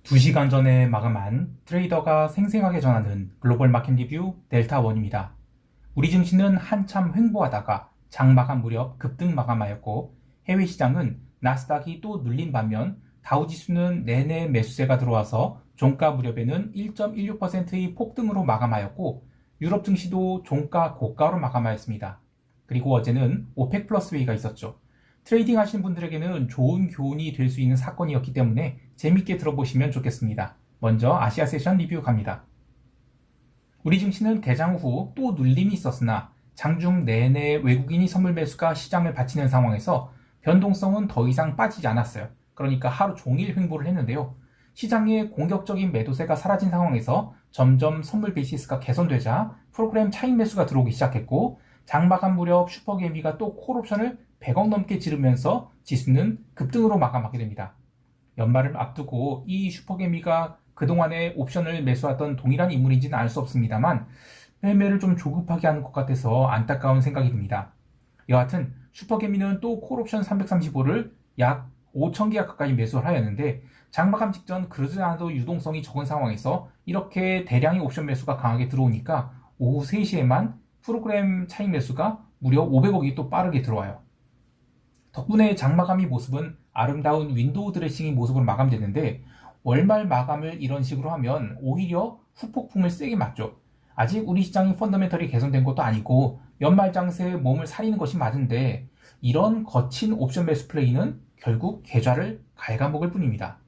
2시간 전에 마감한 트레이더가 생생하게 전하는 글로벌 마켓 리뷰 델타원입니다. 우리 증시는 한참 횡보하다가 장 마감 무렵 급등 마감하였고, 해외 시장은 나스닥이 또 눌린 반면 다우지수는 내내 매수세가 들어와서 종가 무렵에는 1.16%의 폭등으로 마감하였고, 유럽 증시도 종가 고가로 마감하였습니다. 그리고 어제는 오펙 플러스 회의가 있었죠. 트레이딩 하시는 분들에게는 좋은 교훈이 될 수 있는 사건이었기 때문에 재밌게 들어보시면 좋겠습니다. 먼저 아시아 세션 리뷰 갑니다. 우리 증시는 개장 후 또 눌림이 있었으나 장중 내내 외국인이 선물 매수가 시장을 받치는 상황에서 변동성은 더 이상 빠지지 않았어요. 그러니까 하루 종일 횡보를 했는데요. 시장의 공격적인 매도세가 사라진 상황에서 점점 선물 베이시스가 개선되자 프로그램 차익 매수가 들어오기 시작했고, 장마감 무렵 슈퍼개미가 또 콜옵션을 100억 넘게 지르면서 지수는 급등으로 마감하게 됩니다. 연말을 앞두고 이 슈퍼개미가 그동안에 옵션을 매수하던 동일한 인물인지는 알 수 없습니다만 매매를 좀 조급하게 하는 것 같아서 안타까운 생각이 듭니다. 여하튼 슈퍼개미는 또 콜옵션 335를 약 5,000개 가까이 매수를 하였는데, 장마감 직전 그러지 않아도 유동성이 적은 상황에서 이렇게 대량의 옵션 매수가 강하게 들어오니까 오후 3시에만 프로그램 차익 매수가 무려 500억이 또 빠르게 들어와요. 덕분에 장마감이 모습은 아름다운 윈도우 드레싱의 모습으로 마감되는데, 월말 마감을 이런 식으로 하면 오히려 후폭풍을 세게 맞죠. 아직 우리 시장이 펀더멘털이 개선된 것도 아니고 연말 장세에 몸을 사리는 것이 맞은데, 이런 거친 옵션 매수 플레이는 결국 계좌를 갉아먹을 뿐입니다.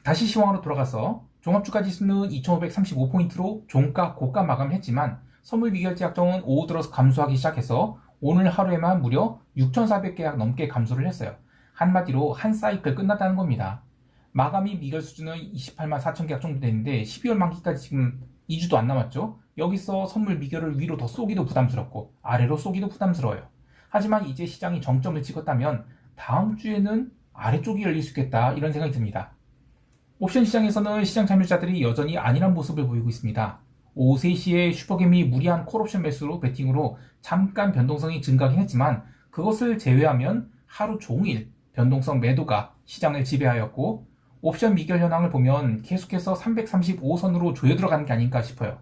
다시 시황으로 돌아가서 종합주가지수는 2535포인트로 종가 고가 마감을 했지만 선물 미결제 약정은 오후 들어서 감소하기 시작해서 오늘 하루에만 무려 6,400계약 넘게 감소를 했어요. 한마디로 한 사이클 끝났다는 겁니다. 마감이 미결 수준은 28만 4천 계약 정도 되는데 12월 만기까지 지금 2주도 안 남았죠. 여기서 선물 미결을 위로 더 쏘기도 부담스럽고 아래로 쏘기도 부담스러워요. 하지만 이제 시장이 정점을 찍었다면 다음 주에는 아래쪽이 열릴 수 있겠다, 이런 생각이 듭니다. 옵션 시장에서는 시장 참여자들이 여전히 안일한 모습을 보이고 있습니다. 오후 3시에 슈퍼개미 무리한 콜옵션 매수로 베팅으로 잠깐 변동성이 증가하긴 했지만 그것을 제외하면 하루 종일 변동성 매도가 시장을 지배하였고, 옵션 미결 현황을 보면 계속해서 335선으로 조여 들어가는 게 아닌가 싶어요.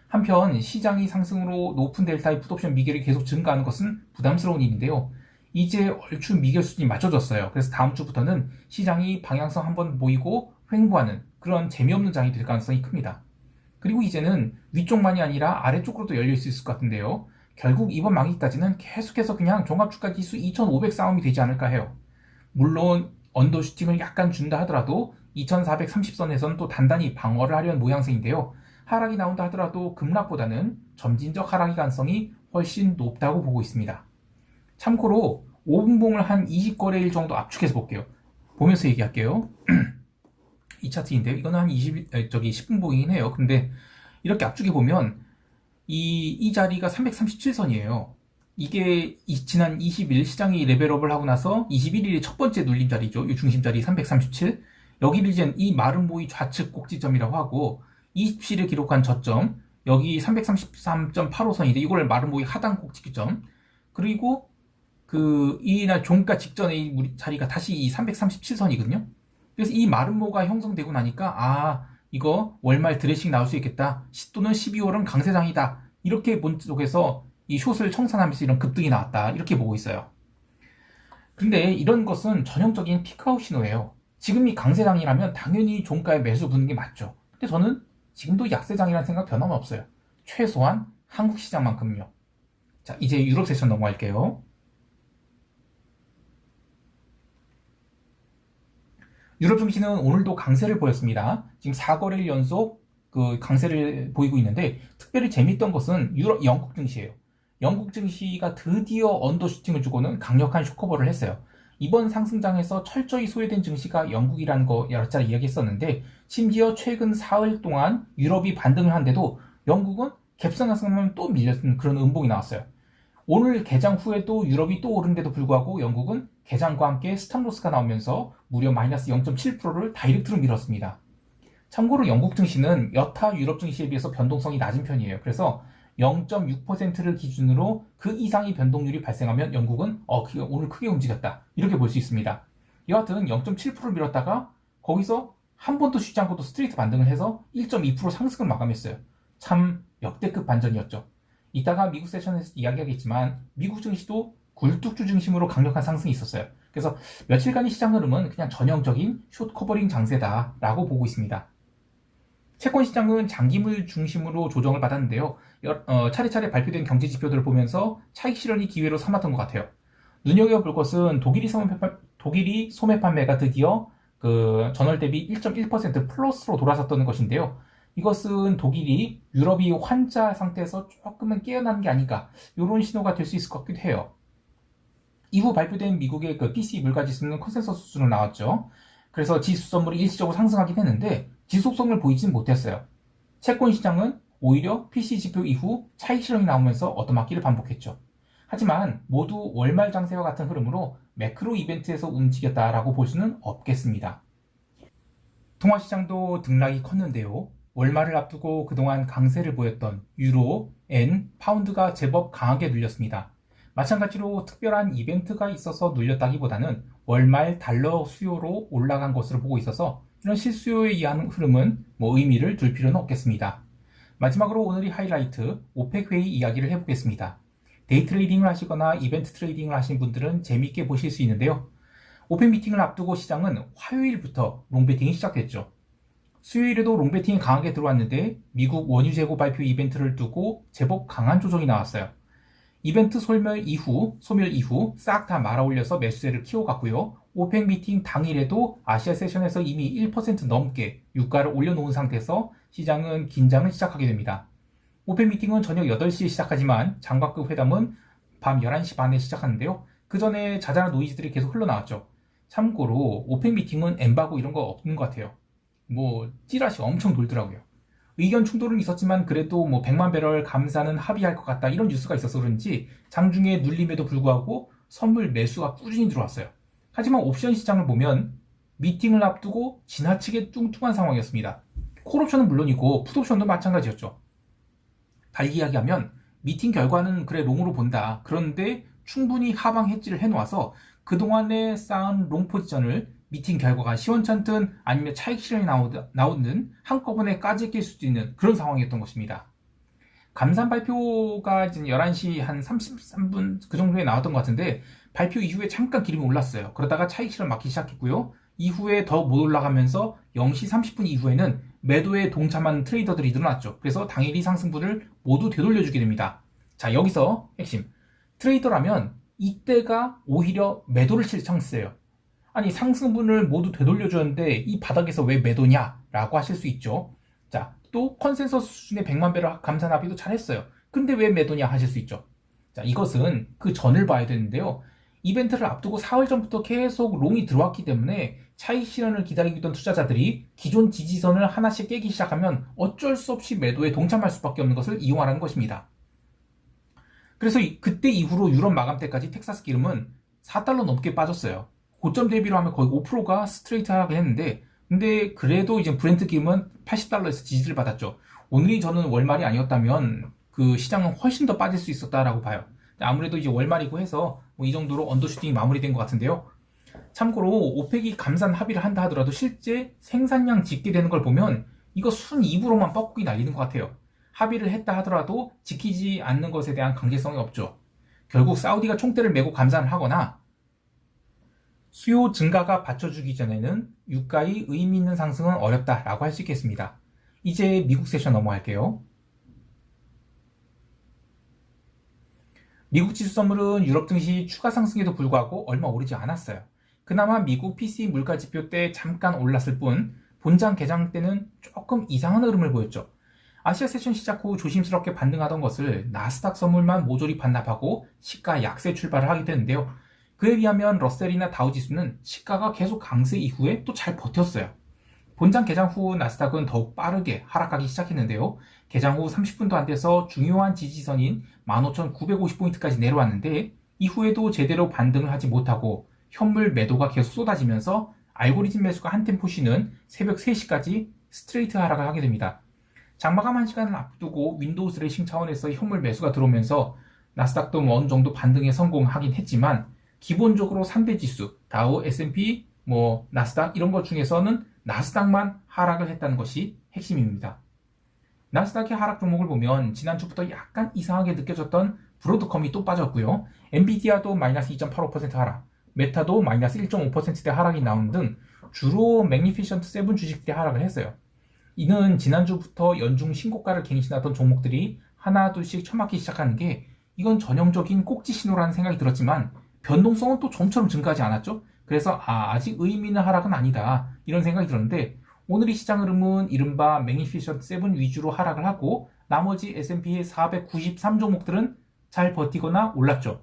한편 시장이 상승으로 높은 델타의 풋옵션 미결이 계속 증가하는 것은 부담스러운 일인데요. 이제 얼추 미결 수준이 맞춰졌어요. 그래서 다음 주부터는 시장이 방향성 한번 보이고 횡보하는 그런 재미없는 장이 될 가능성이 큽니다. 그리고 이제는 위쪽만이 아니라 아래쪽으로도 열릴 수 있을 것 같은데요. 결국 이번 만기까지는 계속해서 그냥 종합주가지수 2500 싸움이 되지 않을까 해요. 물론 언더슈팅을 약간 준다 하더라도 2430선에서는 또 단단히 방어를 하려는 모양새인데요. 하락이 나온다 하더라도 급락보다는 점진적 하락의 가능성이 훨씬 높다고 보고 있습니다. 참고로 5분봉을 한 20거래일 정도 압축해서 볼게요. 보면서 얘기할게요. 이 차트인데요. 이거는 한 10분봉이긴 해요. 근데 이렇게 압축해 보면 이 자리가 337선이에요. 이게 지난 20일 시장이 레벨업을 하고 나서 21일이 첫 번째 눌림 자리죠. 이 중심 자리 337. 여기를 이제 이 마른 모의 좌측 꼭지점이라고 하고, 27일 기록한 저점 여기 333.85선인데 이걸 마른 모의 하단 꼭지점, 그리고 이날 종가 직전에 이 자리가 다시 이 337선이거든요. 그래서 이 마름모가 형성되고 나니까 이거 월말 드레싱 나올 수 있겠다, 또는 12월은 강세장이다, 이렇게 본 쪽에서 이 숏을 청산하면서 이런 급등이 나왔다, 이렇게 보고 있어요. 근데 이런 것은 전형적인 피크아웃 신호예요. 지금이 강세장이라면 당연히 종가에 매수 붙는 게 맞죠. 근데 저는 지금도 약세장이라는 생각 변함없어요. 최소한 한국 시장만큼요. 자, 이제 유럽 세션 넘어갈게요. 유럽 증시는 오늘도 강세를 보였습니다. 지금 4거래일 연속 강세를 보이고 있는데, 특별히 재밌던 것은 영국 증시예요. 영국 증시가 드디어 언더슈팅을 주고는 강력한 쇼커버를 했어요. 이번 상승장에서 철저히 소외된 증시가 영국이라는 거 여러 차례 이야기했었는데, 심지어 최근 4일 동안 유럽이 반등을 한데도 영국은 갭상승하면 또 밀렸는 그런 음봉이 나왔어요. 오늘 개장 후에도 유럽이 또 오른데도 불구하고 영국은 개장과 함께 스탑로스가 나오면서 무려 마이너스 0.7%를 다이렉트로 밀었습니다. 참고로 영국 증시는 여타 유럽 증시에 비해서 변동성이 낮은 편이에요. 그래서 0.6%를 기준으로 그 이상의 변동률이 발생하면 영국은 오늘 크게 움직였다, 이렇게 볼 수 있습니다. 여하튼 0.7% 밀었다가 거기서 한 번도 쉬지 않고 또 스트레이트 반등을 해서 1.2% 상승을 마감했어요. 참 역대급 반전이었죠. 이따가 미국 세션에서 이야기하겠지만 미국 증시도 굴뚝주 중심으로 강력한 상승이 있었어요. 그래서 며칠간의 시장 흐름은 그냥 전형적인 숏 커버링 장세다라고 보고 있습니다. 채권 시장은 장기물 중심으로 조정을 받았는데요. 차례차례 발표된 경제 지표들을 보면서 차익 실현이 기회로 삼았던 것 같아요. 눈여겨볼 것은 독일이 소매 판매가 드디어 그 전월 대비 1.1% 플러스로 돌아섰다는 것인데요. 이것은 독일이 유럽이 환자 상태에서 조금은 깨어나는 게 아닌가 이런 신호가 될 수 있을 것 같기도 해요. 이후 발표된 미국의 그 PC 물가지수는 컨센서스 수준으로 나왔죠. 그래서 지수 선물이 일시적으로 상승하긴 했는데 지속성을 보이진 못했어요. 채권 시장은 오히려 PC 지표 이후 차익 실현이 나오면서 얻어맞기를 반복했죠. 하지만 모두 월말 장세와 같은 흐름으로 매크로 이벤트에서 움직였다라고 볼 수는 없겠습니다. 통화시장도 등락이 컸는데요. 월말을 앞두고 그동안 강세를 보였던 유로, 엔, 파운드가 제법 강하게 눌렸습니다. 마찬가지로 특별한 이벤트가 있어서 눌렸다기보다는 월말 달러 수요로 올라간 것으로 보고 있어서 이런 실수요에 의한 흐름은 의미를 둘 필요는 없겠습니다. 마지막으로 오늘의 하이라이트 오펙 회의 이야기를 해보겠습니다. 데이 트레이딩을 하시거나 이벤트 트레이딩을 하신 분들은 재미있게 보실 수 있는데요. 오펙 미팅을 앞두고 시장은 화요일부터 롱베팅이 시작됐죠. 수요일에도 롱베팅이 강하게 들어왔는데 미국 원유 재고 발표 이벤트를 두고 제법 강한 조정이 나왔어요. 이벤트 소멸 이후 싹 다 말아올려서 매수세를 키워갔고요. 오펙 미팅 당일에도 아시아 세션에서 이미 1% 넘게 유가를 올려놓은 상태에서 시장은 긴장을 시작하게 됩니다. 오펙 미팅은 저녁 8시에 시작하지만 장관급 회담은 밤 11시 반에 시작하는데요. 그 전에 자잘한 노이즈들이 계속 흘러나왔죠. 참고로 오펙 미팅은 엠바고 이런 거 없는 것 같아요. 찌라시 엄청 돌더라고요. 의견 충돌은 있었지만 그래도 100만 배럴 감사는 합의할 것 같다 이런 뉴스가 있어서 그런지 장중에 눌림에도 불구하고 선물 매수가 꾸준히 들어왔어요. 하지만 옵션 시장을 보면 미팅을 앞두고 지나치게 뚱뚱한 상황이었습니다. 콜옵션은 물론이고 풋옵션도 마찬가지였죠. 달리 이야기하면 미팅 결과는 그래 롱으로 본다. 그런데 충분히 하방 해지를 해놓아서 그동안에 쌓은 롱 포지션을 미팅 결과가 시원찮든 아니면 차익 실현이 나오든 한꺼번에 까지 낄 수도 있는 그런 상황이었던 것입니다. 감산 발표가 이제 11시 한 33분 그 정도에 나왔던 것 같은데 발표 이후에 잠깐 기름이 올랐어요. 그러다가 차익 실현 막기 시작했고요. 이후에 더 못 올라가면서 0시 30분 이후에는 매도에 동참한 트레이더들이 늘어났죠. 그래서 당일이 상승분을 모두 되돌려주게 됩니다. 자, 여기서 핵심. 트레이더라면 이때가 오히려 매도를 칠 찬스예요. 아니 상승분을 모두 되돌려줬는데 이 바닥에서 왜 매도냐 라고 하실 수 있죠. 자, 또 컨센서스 수준의 100만 배럴 감산 합의도 잘했어요. 근데 왜 매도냐 하실 수 있죠. 자, 이것은 그 전을 봐야 되는데요. 이벤트를 앞두고 4월 전부터 계속 롱이 들어왔기 때문에 차익 실현을 기다리고 있던 투자자들이 기존 지지선을 하나씩 깨기 시작하면 어쩔 수 없이 매도에 동참할 수밖에 없는 것을 이용하라는 것입니다. 그래서 그때 이후로 유럽 마감 때까지 텍사스 기름은 4달러 넘게 빠졌어요. 고점 대비로 하면 거의 5%가 스트레이트 하락을 했는데 근데 그래도 이제 브렌트 기름은 80달러에서 지지를 받았죠. 오늘이 저는 월말이 아니었다면 그 시장은 훨씬 더 빠질 수 있었다라고 봐요. 아무래도 이제 월말이고 해서 이 정도로 언더슈팅이 마무리된 것 같은데요. 참고로 오펙이 감산 합의를 한다 하더라도 실제 생산량 짓게 되는 걸 보면 이거 순입으로만 뻐꾸기 날리는 것 같아요. 합의를 했다 하더라도 지키지 않는 것에 대한 강제성이 없죠. 결국 사우디가 총대를 메고 감산을 하거나 수요 증가가 받쳐주기 전에는 유가의 의미 있는 상승은 어렵다라고 할 수 있겠습니다. 이제 미국 세션 넘어갈게요. 미국 지수 선물은 유럽 증시 추가 상승에도 불구하고 얼마 오르지 않았어요. 그나마 미국 PCE 물가 지표 때 잠깐 올랐을 뿐 본장 개장 때는 조금 이상한 흐름을 보였죠. 아시아 세션 시작 후 조심스럽게 반등하던 것을 나스닥 선물만 모조리 반납하고 시가 약세 출발을 하게 되는데요. 그에 비하면 러셀이나 다우 지수는 시가가 계속 강세 이후에 또 잘 버텼어요. 본장 개장 후 나스닥은 더욱 빠르게 하락하기 시작했는데요. 개장 후 30분도 안 돼서 중요한 지지선인 15,950포인트까지 내려왔는데 이후에도 제대로 반등을 하지 못하고 현물 매도가 계속 쏟아지면서 알고리즘 매수가 한 템포 쉬는 새벽 3시까지 스트레이트 하락을 하게 됩니다. 장마감 1시간을 앞두고 윈도우 스레싱 차원에서 현물 매수가 들어오면서 나스닥도 어느 정도 반등에 성공하긴 했지만 기본적으로 3대 지수, 다우, S&P 뭐 나스닥 이런 것 중에서는 나스닥만 하락을 했다는 것이 핵심입니다. 나스닥의 하락 종목을 보면 지난주부터 약간 이상하게 느껴졌던 브로드컴이 또 빠졌고요. 엔비디아도 마이너스 2.85% 하락, 메타도 마이너스 1.5%대 하락이 나오는 등 주로 매그니피션트 7 주식들이 하락을 했어요. 이는 지난주부터 연중 신고가를 갱신하던 종목들이 하나 둘씩 처맞기 시작하는 게 이건 전형적인 꼭지 신호라는 생각이 들었지만 변동성은 또 좀처럼 증가하지 않았죠. 그래서 아직 의미 있는 하락은 아니다 이런 생각이 들었는데 오늘 이 시장 흐름은 이른바 매그니피션트 7 위주로 하락을 하고 나머지 S&P 493 종목들은 잘 버티거나 올랐죠.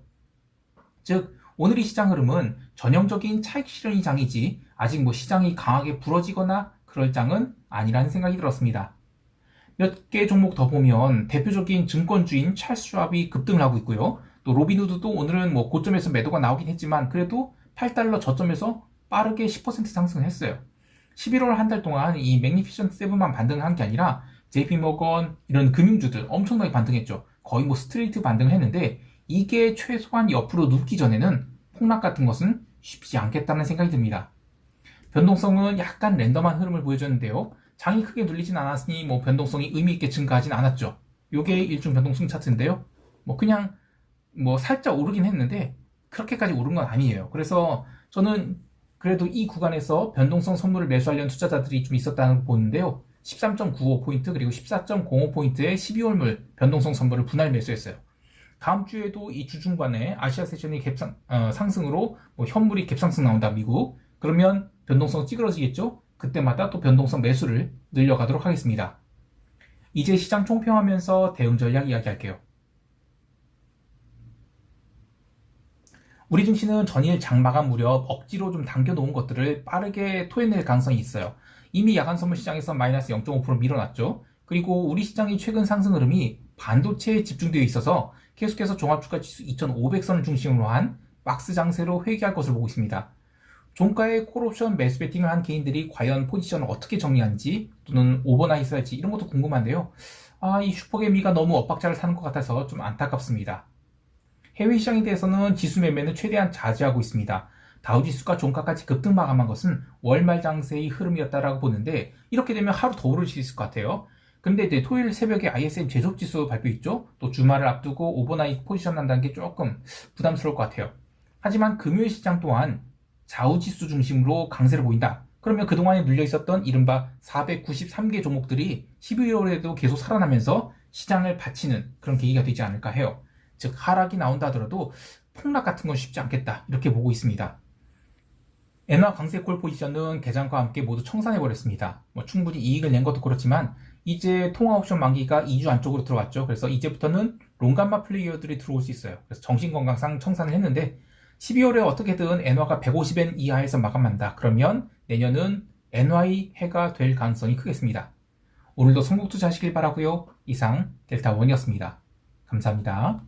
즉 오늘 이 시장 흐름은 전형적인 차익 실현이 장이지 아직 뭐 시장이 강하게 부러지거나 그럴 장은 아니라는 생각이 들었습니다. 몇 개 종목 더 보면 대표적인 증권주인 찰스 슈왑이 급등을 하고 있고요. 또 로빈후드도 오늘은 뭐 고점에서 매도가 나오긴 했지만 그래도 8달러 저점에서 빠르게 10% 상승을 했어요. 11월 한 달 동안 이 매그니피션트 7만 반등한 게 아니라 JP모건 이런 금융주들 엄청나게 반등했죠. 거의 뭐 스트레이트 반등을 했는데 이게 최소한 옆으로 눕기 전에는 폭락 같은 것은 쉽지 않겠다는 생각이 듭니다. 변동성은 약간 랜덤한 흐름을 보여줬는데요. 장이 크게 눌리진 않았으니 뭐 변동성이 의미 있게 증가하진 않았죠. 요게 일종 변동성 차트인데요. 뭐 그냥 뭐 살짝 오르긴 했는데 그렇게까지 오른 건 아니에요. 그래서 저는 그래도 이 구간에서 변동성 선물을 매수하려는 투자자들이 좀 있었다는 걸 보는데요. 13.95포인트 그리고 14.05포인트의 12월물 변동성 선물을 분할 매수했어요. 다음 주에도 이 주중반에 아시아 세션이 상승으로 뭐 현물이 갭상승 나온다 미국. 그러면 변동성 찌그러지겠죠? 그때마다 또 변동성 매수를 늘려가도록 하겠습니다. 이제 시장 총평하면서 대응 전략 이야기할게요. 우리 증시는 전일 장마감 무렵 억지로 좀 당겨놓은 것들을 빠르게 토해낼 가능성이 있어요. 이미 야간 선물 시장에서 마이너스 0.5% 밀어놨죠. 그리고 우리 시장의 최근 상승 흐름이 반도체에 집중되어 있어서 계속해서 종합주가지수 2500선을 중심으로 한 박스 장세로 회귀할 것을 보고 있습니다. 종가에 콜옵션 매수 베팅을 한 개인들이 과연 포지션을 어떻게 정리하는지 또는 오버나잇을 할지 이런 것도 궁금한데요. 이 슈퍼개미가 너무 엇박자를 타는 것 같아서 좀 안타깝습니다. 해외 시장에 대해서는 지수 매매는 최대한 자제하고 있습니다. 다우지수가 종가까지 급등 마감한 것은 월말 장세의 흐름이었다라고 보는데 이렇게 되면 하루 더 오를 수 있을 것 같아요. 근데 이제 토요일 새벽에 ISM 제조지수 발표 있죠? 또 주말을 앞두고 오버나잇 포지션 한다는 게 조금 부담스러울 것 같아요. 하지만 금요일 시장 또한 좌우지수 중심으로 강세를 보인다. 그러면 그동안에 눌려있었던 이른바 493개 종목들이 12월에도 계속 살아나면서 시장을 받치는 그런 계기가 되지 않을까 해요. 즉 하락이 나온다 하더라도 폭락 같은 건 쉽지 않겠다 이렇게 보고 있습니다. 엔화 강세콜 포지션은 개장과 함께 모두 청산해버렸습니다. 충분히 이익을 낸 것도 그렇지만 이제 통화옵션 만기가 2주 안쪽으로 들어왔죠. 그래서 이제부터는 롱감마 플레이어들이 들어올 수 있어요. 그래서 정신건강상 청산을 했는데 12월에 어떻게든 엔화가 150엔 이하에서 마감한다. 그러면 내년은 엔화의 해가 될 가능성이 크겠습니다. 오늘도 성공투자하시길 바라고요. 이상 델타원이었습니다. 감사합니다.